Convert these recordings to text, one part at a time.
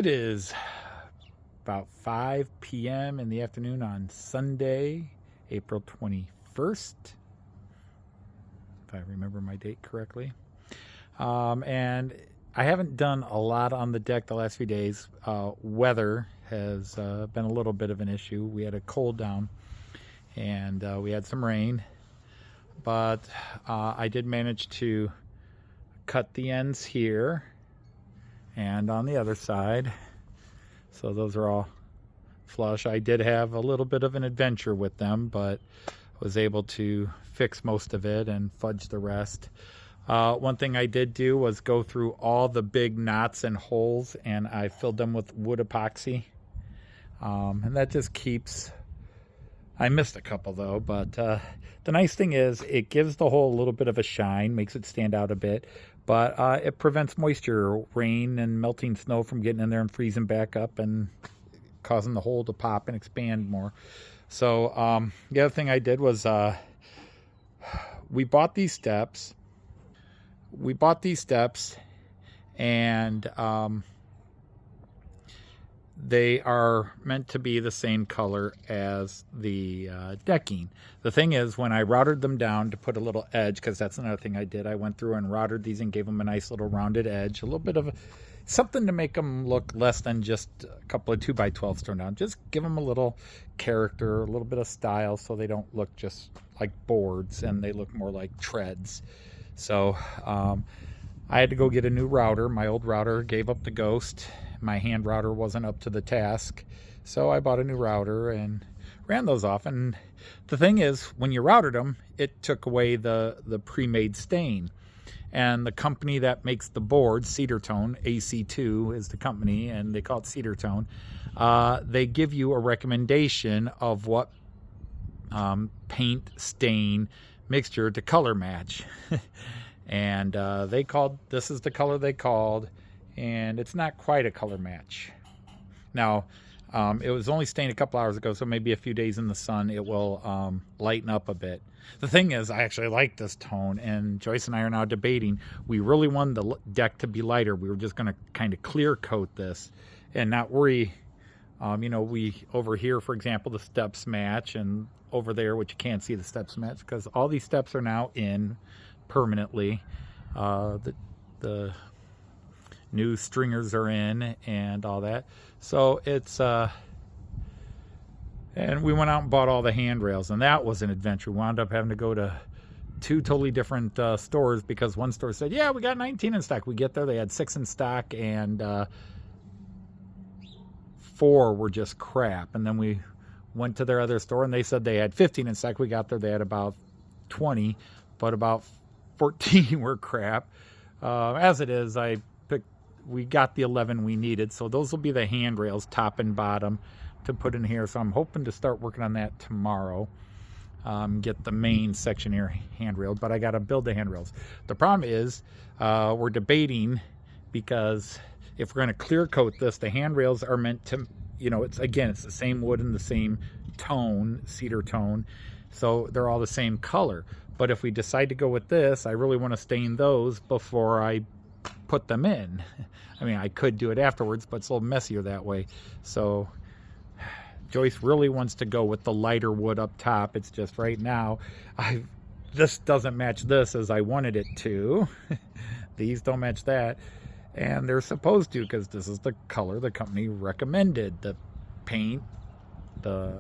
It is about 5 p.m. in the afternoon on Sunday, April 21st, if I remember my date correctly. And I haven't done a lot on the deck the last few days. Weather has been a little bit of an issue. We had a cold down and we had some rain, but I did manage to cut the ends here and on the other side, so those are all flush. I did have a little bit of an adventure with them, but was able to fix most of it and fudge the rest. One thing I did do was go through all the big knots and holes, and I filled them with wood epoxy, and that just keeps... I missed a couple though, but the nice thing is it gives the hole a little bit of a shine, makes it stand out a bit, but it prevents moisture, rain, and melting snow from getting in there and freezing back up and causing the hole to pop and expand more. So the other thing I did was we bought these steps. And they are meant to be the same color as the decking. The thing is, when I routed them down to put a little edge, because that's another thing I did, I went through and routed these and gave them a nice little rounded edge, a little bit of something to make them look less than just a couple of 2x12s thrown down. Just give them a little character, a little bit of style, so they don't look just like boards and they look more like treads. So I had to go get a new router. My old router gave up the ghost. My hand router wasn't up to the task, so I bought a new router and ran those off. And the thing is, when you routed them, it took away the pre-made stain. And the company that makes the board, Cedar Tone, AC2 is the company, and they call it Cedar Tone, they give you a recommendation of what paint stain mixture to color match. And this is the color they called, and it's not quite a color match. Now, it was only stained a couple hours ago, so maybe a few days in the sun it will lighten up a bit. The thing is, I actually like this tone, and Joyce and I are now debating. We really wanted the deck to be lighter. We were just going to kind of clear coat this and not worry. We over here, for example, the steps match, and over there, which you can't see the steps match because all these steps are now in permanently. The new stringers are in and all that. So it's and we went out and bought all the handrails, and that was an adventure. We wound up having to go to 2 totally different stores because one store said, yeah, we got 19 in stock. We get there, they had 6 in stock, and 4 were just crap. And then we went to their other store and they said they had 15 in stock. We got there, they had about 20, but about 14 were crap. As it is, we got the 11 we needed, so those will be the handrails, top and bottom, to put in here. So I'm hoping to start working on that tomorrow. Get the main section here handrailed, but I got to build the handrails. The problem is we're debating, because if we're going to clear coat this, the handrails are meant to, it's the same wood and the same tone, cedar tone, so they're all the same color. But if we decide to go with this, I really want to stain those before I put them in. I mean, I could do it afterwards, but it's a little messier that way. So Joyce really wants to go with the lighter wood up top. It's just right now, this doesn't match this as I wanted it to. These don't match that. And they're supposed to, because this is the color the company recommended. The paint, the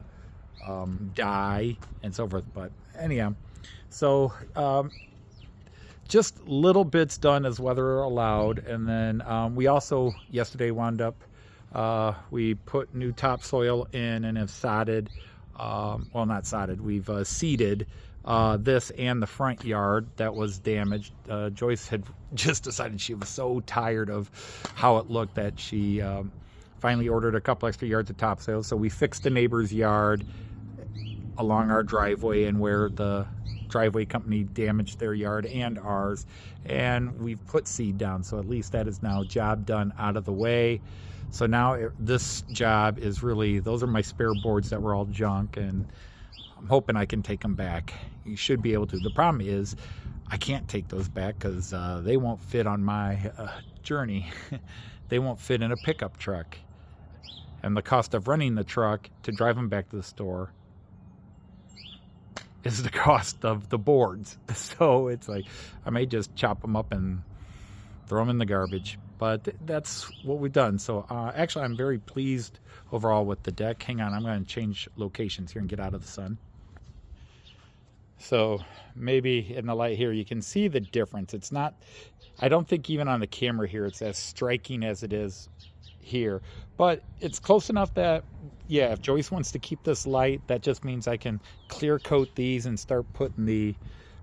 dye, and so forth. But anyhow, so just little bits done as weather allowed. And then we also yesterday wound up, we put new topsoil in and have sodded, well, not sodded, we've seeded this and the front yard that was damaged. Joyce had just decided she was so tired of how it looked that she finally ordered a couple extra yards of topsoil. So we fixed the neighbor's yard along our driveway and where the driveway company damaged their yard and ours, and we've put seed down, so at least that is now job done, out of the way. So now this job is really, those are my spare boards that were all junk, and I'm hoping I can take them back. You should be able to. The problem is I can't take those back because they won't fit on my journey. they won't fit in a pickup truck. And the cost of running the truck to drive them back to the store is the cost of the boards. So it's like, I may just chop them up and throw them in the garbage. But that's what we've done. So actually, I'm very pleased overall with the deck. Hang on, I'm going to change locations here and get out of the sun. So maybe in the light here, you can see the difference. It's not, I don't think even on the camera here, it's as striking as it is here, but it's close enough that, yeah, if Joyce wants to keep this light, that just means I can clear coat these and start putting the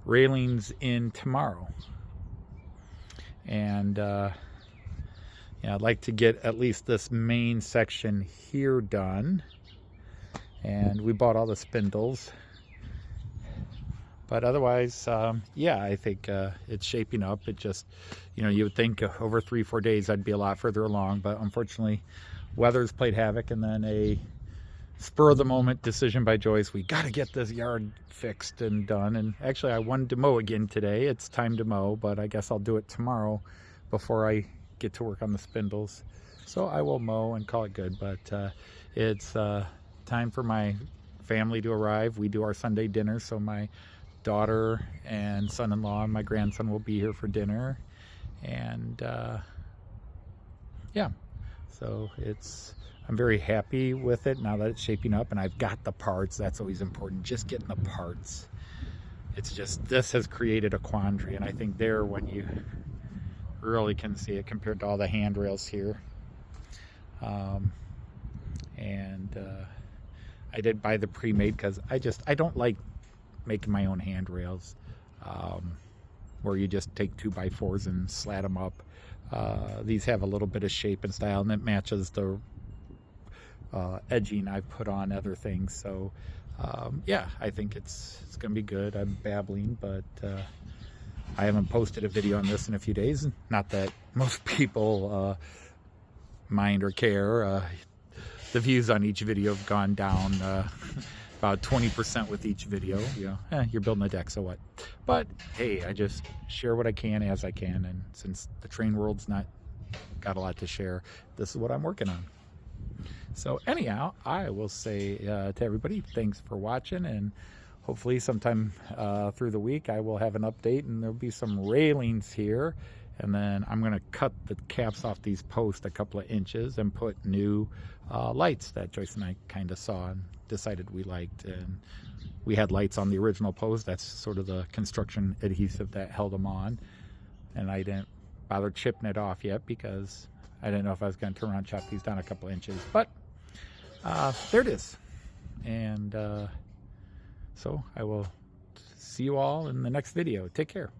railings in tomorrow. And yeah, I'd like to get at least this main section here done. And we bought all the spindles. But otherwise, yeah, I think it's shaping up. It just, you know, you would think over 3-4 days I'd be a lot further along, but unfortunately, weather's played havoc, and then a spur-of-the-moment decision by Joyce. We got to get this yard fixed and done. And actually, I wanted to mow again today. It's time to mow, but I guess I'll do it tomorrow before I get to work on the spindles. So I will mow and call it good, but it's time for my family to arrive. We do our Sunday dinner, so my daughter and son-in-law and my grandson will be here for dinner. And yeah, so I'm very happy with it now that it's shaping up, and I've got the parts. That's always important, just getting the parts. It's just, this has created a quandary, and I think there, when you really can see it compared to all the handrails here. I did buy the pre-made because I don't like making my own handrails, where you just take 2x4s and slat them up. These have a little bit of shape and style, and it matches the edging I've put on other things. So yeah, I think it's gonna be good. I'm babbling, but I haven't posted a video on this in a few days. Not that most people mind or care. The views on each video have gone down about 20% with each video. You know, you're building a deck, so what? But hey, I just share what I can as I can, and since the train world's not got a lot to share, this is what I'm working on. So anyhow, I will say to everybody, thanks for watching, and hopefully sometime through the week I will have an update, and there'll be some railings here, and then I'm going to cut the caps off these posts a couple of inches and put new lights that Joyce and I kind of saw and decided we liked. And we had lights on the original post. That's sort of the construction adhesive that held them on, and I didn't bother chipping it off yet because I didn't know if I was going to turn around and chop these down a couple of inches. But there it is. And so I will see you all in the next video. Take care.